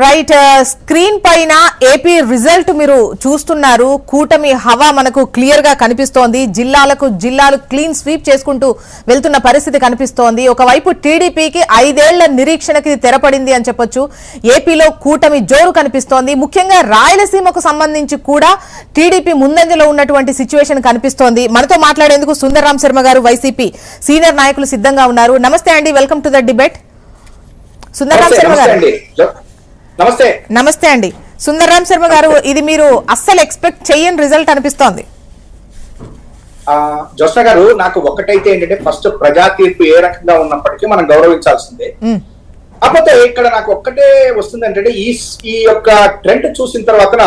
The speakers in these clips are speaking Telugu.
రైట్ స్క్రీన్ పైన ఏపీ రిజల్ట్ మీరు చూస్తున్నారు. కూటమి హవా మనకు క్లియర్ గా కనిపిస్తోంది. జిల్లాలు క్లీన్ స్వీప్ చేసుకుంటూ వెళ్తున్న పరిస్థితి కనిపిస్తోంది. ఒకవైపు టీడీపీకి 5 ఏళ్ల నిరీక్షణకి తెరపడింది అని చెప్పొచ్చు. ఏపీలో కూటమి జోరు కనిపిస్తోంది. ముఖ్యంగా రాయలసీమకు సంబంధించి కూడా టీడీపీ ముందంజలో ఉన్నటువంటి సిచ్యువేషన్ కనిపిస్తోంది. మనతో మాట్లాడేందుకు సుందర్రాం శర్మ గారు వైసీపీ సీనియర్ నాయకులు సిద్ధంగా ఉన్నారు. నమస్తే అండి, welcome to the debate. Sundaram Sharma గారు నమస్తే అండి. సుందర్రాం శర్మ గారు, ఇది మీరు అస్సలు ఎక్స్పెక్ట్ చేయని రిజల్ట్ అనిపిస్తోంది. జోష్న గారు, నాకు ఒక్కటైతే ఏంటంటే ఫస్ట్ ప్రజా తీర్పు ఏ రకంగా ఉన్నప్పటికీ మనం గౌరవించాల్సిందే. కాకపోతే ఇక్కడ నాకు ఒక్కటే వస్తుంది అంటే ఈ యొక్క ట్రెండ్ చూసిన తర్వాత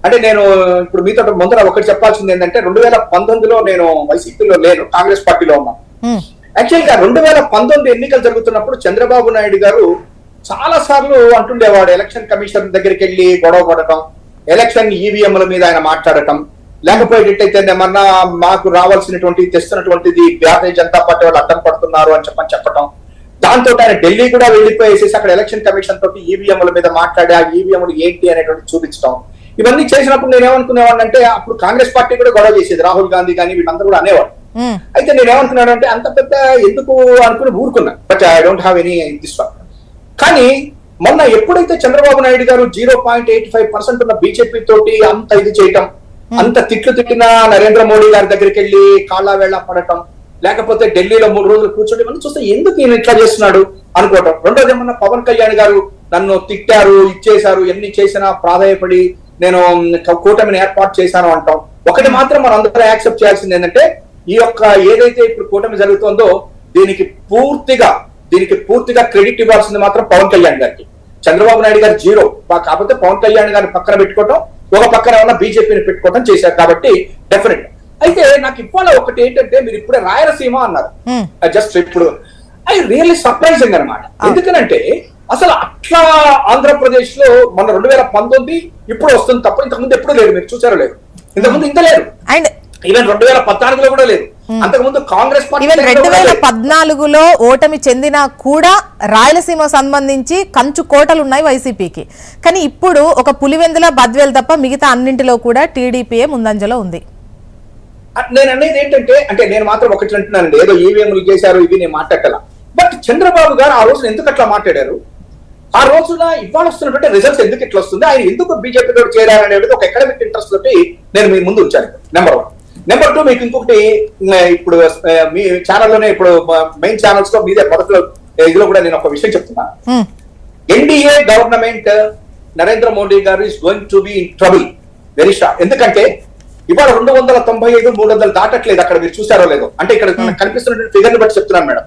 అంటే నేను ఇప్పుడు మీతో ముందర ఒకటి చెప్పాల్సింది ఏంటంటే 2019లో నేను వైసీపీలో లేను, కాంగ్రెస్ పార్టీలో ఉన్నాను. యాక్చువల్ గా 2019 ఎన్నికలు జరుగుతున్నప్పుడు చంద్రబాబు నాయుడు గారు చాలా సార్లు అంటుండేవాడు, ఎలక్షన్ కమిషన్ దగ్గరికి వెళ్ళి గొడవ పడటం, ఎలక్షన్ ఈవీఎంల మీద ఆయన మాట్లాడటం, లేకపోయేటట్టయితే ఏమన్నా మాకు రావాల్సినటువంటి తెస్తున్నటువంటిది భారతీయ జనతా పార్టీ వాళ్ళు అడ్డం పడుతున్నారు అని చెప్పటం. దాంతో ఆయన ఢిల్లీ కూడా వెళ్ళిపోయేసేసి అక్కడ ఎలక్షన్ కమిషన్ తోటి ఈవీఎంల మీద మాట్లాడి ఆ ఈవీఎంలు ఏంటి అనేటువంటి చూపించడం. ఇవన్నీ చేసినప్పుడు నేనేమనుకునేవాడిని అంటే అప్పుడు కాంగ్రెస్ పార్టీ కూడా గొడవ చేసేది, రాహుల్ గాంధీ కానీ వీళ్ళందరూ కూడా అనేవాడు. అయితే నేనేమనుకున్నాను అంటే అంత పెద్ద ఎందుకు అనుకుని ఊరుకున్నా, but I don't have any this one. కానీ మొన్న ఎప్పుడైతే చంద్రబాబు నాయుడు గారు 0.85% ఉన్న బీజేపీ తోటి అంత ఇది చేయటం, అంత తిట్టిన నరేంద్ర మోడీ గారి దగ్గరికి వెళ్ళి కాళ్ళ వేళ పడటం, లేకపోతే ఢిల్లీలో 3 రోజులు కూర్చోడం, ఇవన్నీ చూస్తే ఎందుకు ఈయన ఇట్లా చేస్తున్నాడు అనుకోవటం. రెండోది ఏమన్నా పవన్ కళ్యాణ్ గారు నన్ను తిట్టారు, ఇచ్చేశారు, ఎన్ని చేసినా ప్రాధాయపడి నేను కూటమిని ఏర్పాటు చేశాను అంటాం. ఒకటి మాత్రం మనం అందరూ యాక్సెప్ట్ చేయాల్సింది ఏంటంటే ఈ యొక్క ఏదైతే ఇప్పుడు కూటమి జరుగుతుందో దీనికి పూర్తిగా క్రెడిట్ ఇవ్వాల్సింది మాత్రం పవన్ కళ్యాణ్ గారికి. చంద్రబాబు నాయుడు గారు 0, కాకపోతే పవన్ కళ్యాణ్ గారిని పక్కన పెట్టుకోవటం, ఒక పక్కన ఉన్న బీజేపీని పెట్టుకోవటం చేశారు కాబట్టి డెఫినెట్. అయితే నాకు ఇవాళ ఒకటి ఏంటంటే మీరు ఇప్పుడే రాయలసీమ అన్నారు, జస్ట్ ఇప్పుడు ఐ రియల్లీ సర్ప్రైజింగ్ అనమాట. ఎందుకనంటే అసలు అట్లా ఆంధ్రప్రదేశ్ లో మన 2019 ఇప్పుడు వస్తుంది తప్ప ఇంతకుముందు ఎప్పుడు లేదు. మీరు చూసారో లేదు, ఇంతకుముందు ఇంత లేదు. అండ్ ఈవెన్ 2014లో కూడా లేదు. అంతకుముందు కాంగ్రెస్ పార్టీ 2014లో ఓటమి చెందినా కూడా రాయలసీమ సంబంధించి కంచు కోటలు ఉన్నాయి వైసీపీకి. కానీ ఇప్పుడు ఒక పులివెందుల బద్వేల్ తప్ప మిగతా అన్నింటిలో కూడా టీడీపీ ముందంజలో ఉంది. నేను అనేది ఏంటంటే అంటే నేను మాత్రం ఒకటి అంటున్నానండి, ఏదో ఈవీఎంలు చేశారు ఇవి నేను మాట్లాడాల. బట్ చంద్రబాబు గారు ఆ రోజున ఎందుకు అట్లా మాట్లాడారు, ఆ రోజున ఇవాళ వస్తున్నటువంటి రిజల్ట్స్ ఎందుకు ఇట్లా వస్తుంది, ఆయన ఎందుకు బీజేపీ తోటి చేరారనేది ఒక ఎకడమిక్ ఇంట్రెస్ట్ తోటి నేను మీ ముందు ఉంచాను. నెంబర్ 1. నెంబర్ 2, మీకు ఇంకొకటి ఇప్పుడు మీ ఛానల్లోనే ఇప్పుడు మెయిన్ ఛానల్స్ లో మీదే మొదట్లో ఇదిలో కూడా నేను ఒక విషయం చెప్తున్నా. ఎన్డీఏ గవర్నమెంట్ నరేంద్ర మోడీ గారు is going to be in trouble very short. ఎందుకంటే ఇవాళ 295, 300 దాటట్లేదు. అక్కడ మీరు చూసారో లేదో, అంటే ఇక్కడ కనిపిస్తున్న ఫిగర్ ని బట్టి చెప్తున్నాను మేడం.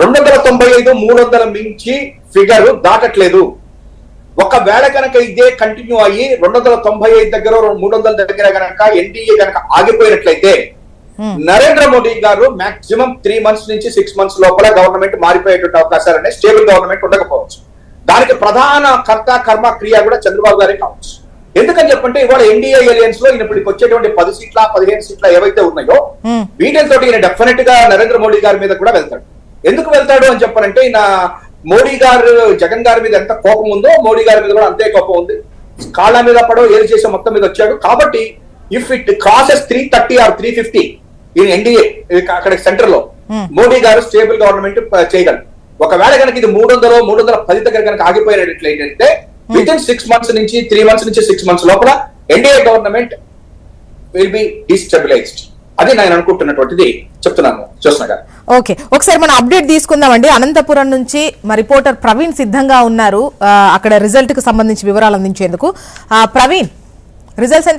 295, 300 మించి ఫిగర్ దాటట్లేదు. ఒకవేళ కనుక ఇదే కంటిన్యూ అయ్యి 295 దగ్గర 300 దగ్గర కనుక ఎన్డీఏ కనుక ఆగిపోయినట్లయితే నరేంద్ర మోడీ గారు మాక్సిమం 3 months నుంచి 6 months లోపల గవర్నమెంట్ మారిపోయేటువంటి అవకాశాలు ఉన్నాయి. స్టేబుల్ గవర్నమెంట్ ఉండకపోవచ్చు. దానికి ప్రధాన కర్త కర్మ క్రియ కూడా చంద్రబాబు గారే కావచ్చు. ఎందుకని చెప్పంటే ఇవాళ ఎన్డీఏ ఎలియన్స్ లో ఇప్పటికి వచ్చేటువంటి 10 సీట్ల 15 సీట్ల ఏవైతే ఉన్నాయో వీటితో ఈయన డెఫినెట్ గా నరేంద్ర మోడీ గారి మీద కూడా వెళ్తాడు. ఎందుకు వెళ్తాడు అని చెప్పారంటే ఈయన మోడీ గారు జగన్ గారి మీద ఎంత కోపం ఉందో మోడీ గారి మీద కూడా అంతే కోపం ఉంది. కాళ్ళ మీద పడో ఏది చేసే మొత్తం మీద వచ్చాడు. కాబట్టి ఇఫ్ ఇట్ క్రాసెస్ 330 or 350 ఈ ఎన్డీఏ అక్కడ సెంటర్ లో మోడీ గారు స్టేబుల్ గవర్నమెంట్ చేయగలరు. ఒకవేళ కనుక ఇది 300, 310 దగ్గర కనుక ఆగిపోయినట్లయితే విత్ ఇన్ 6 months నుంచి 3 months నుంచి 6 months లోపల ఎన్డీఏ గవర్నమెంట్ విల్ బి డిస్టెబిలైజ్డ్. అది నేను అనుకుంటున్నటువంటిది చెప్తున్నాను జోష్న గారు. ఓకే, ఒకసారి మనం అప్డేట్ తీసుకుందామండి. అనంతపురం నుంచి మా రిపోర్టర్ ప్రవీణ్ సిద్ధంగా ఉన్నారు అక్కడ రిజల్ట్ కు సంబంధించి వివరాలు అందించేందుకు. ప్రవీణ్, రిజల్ట్స్ ఎంత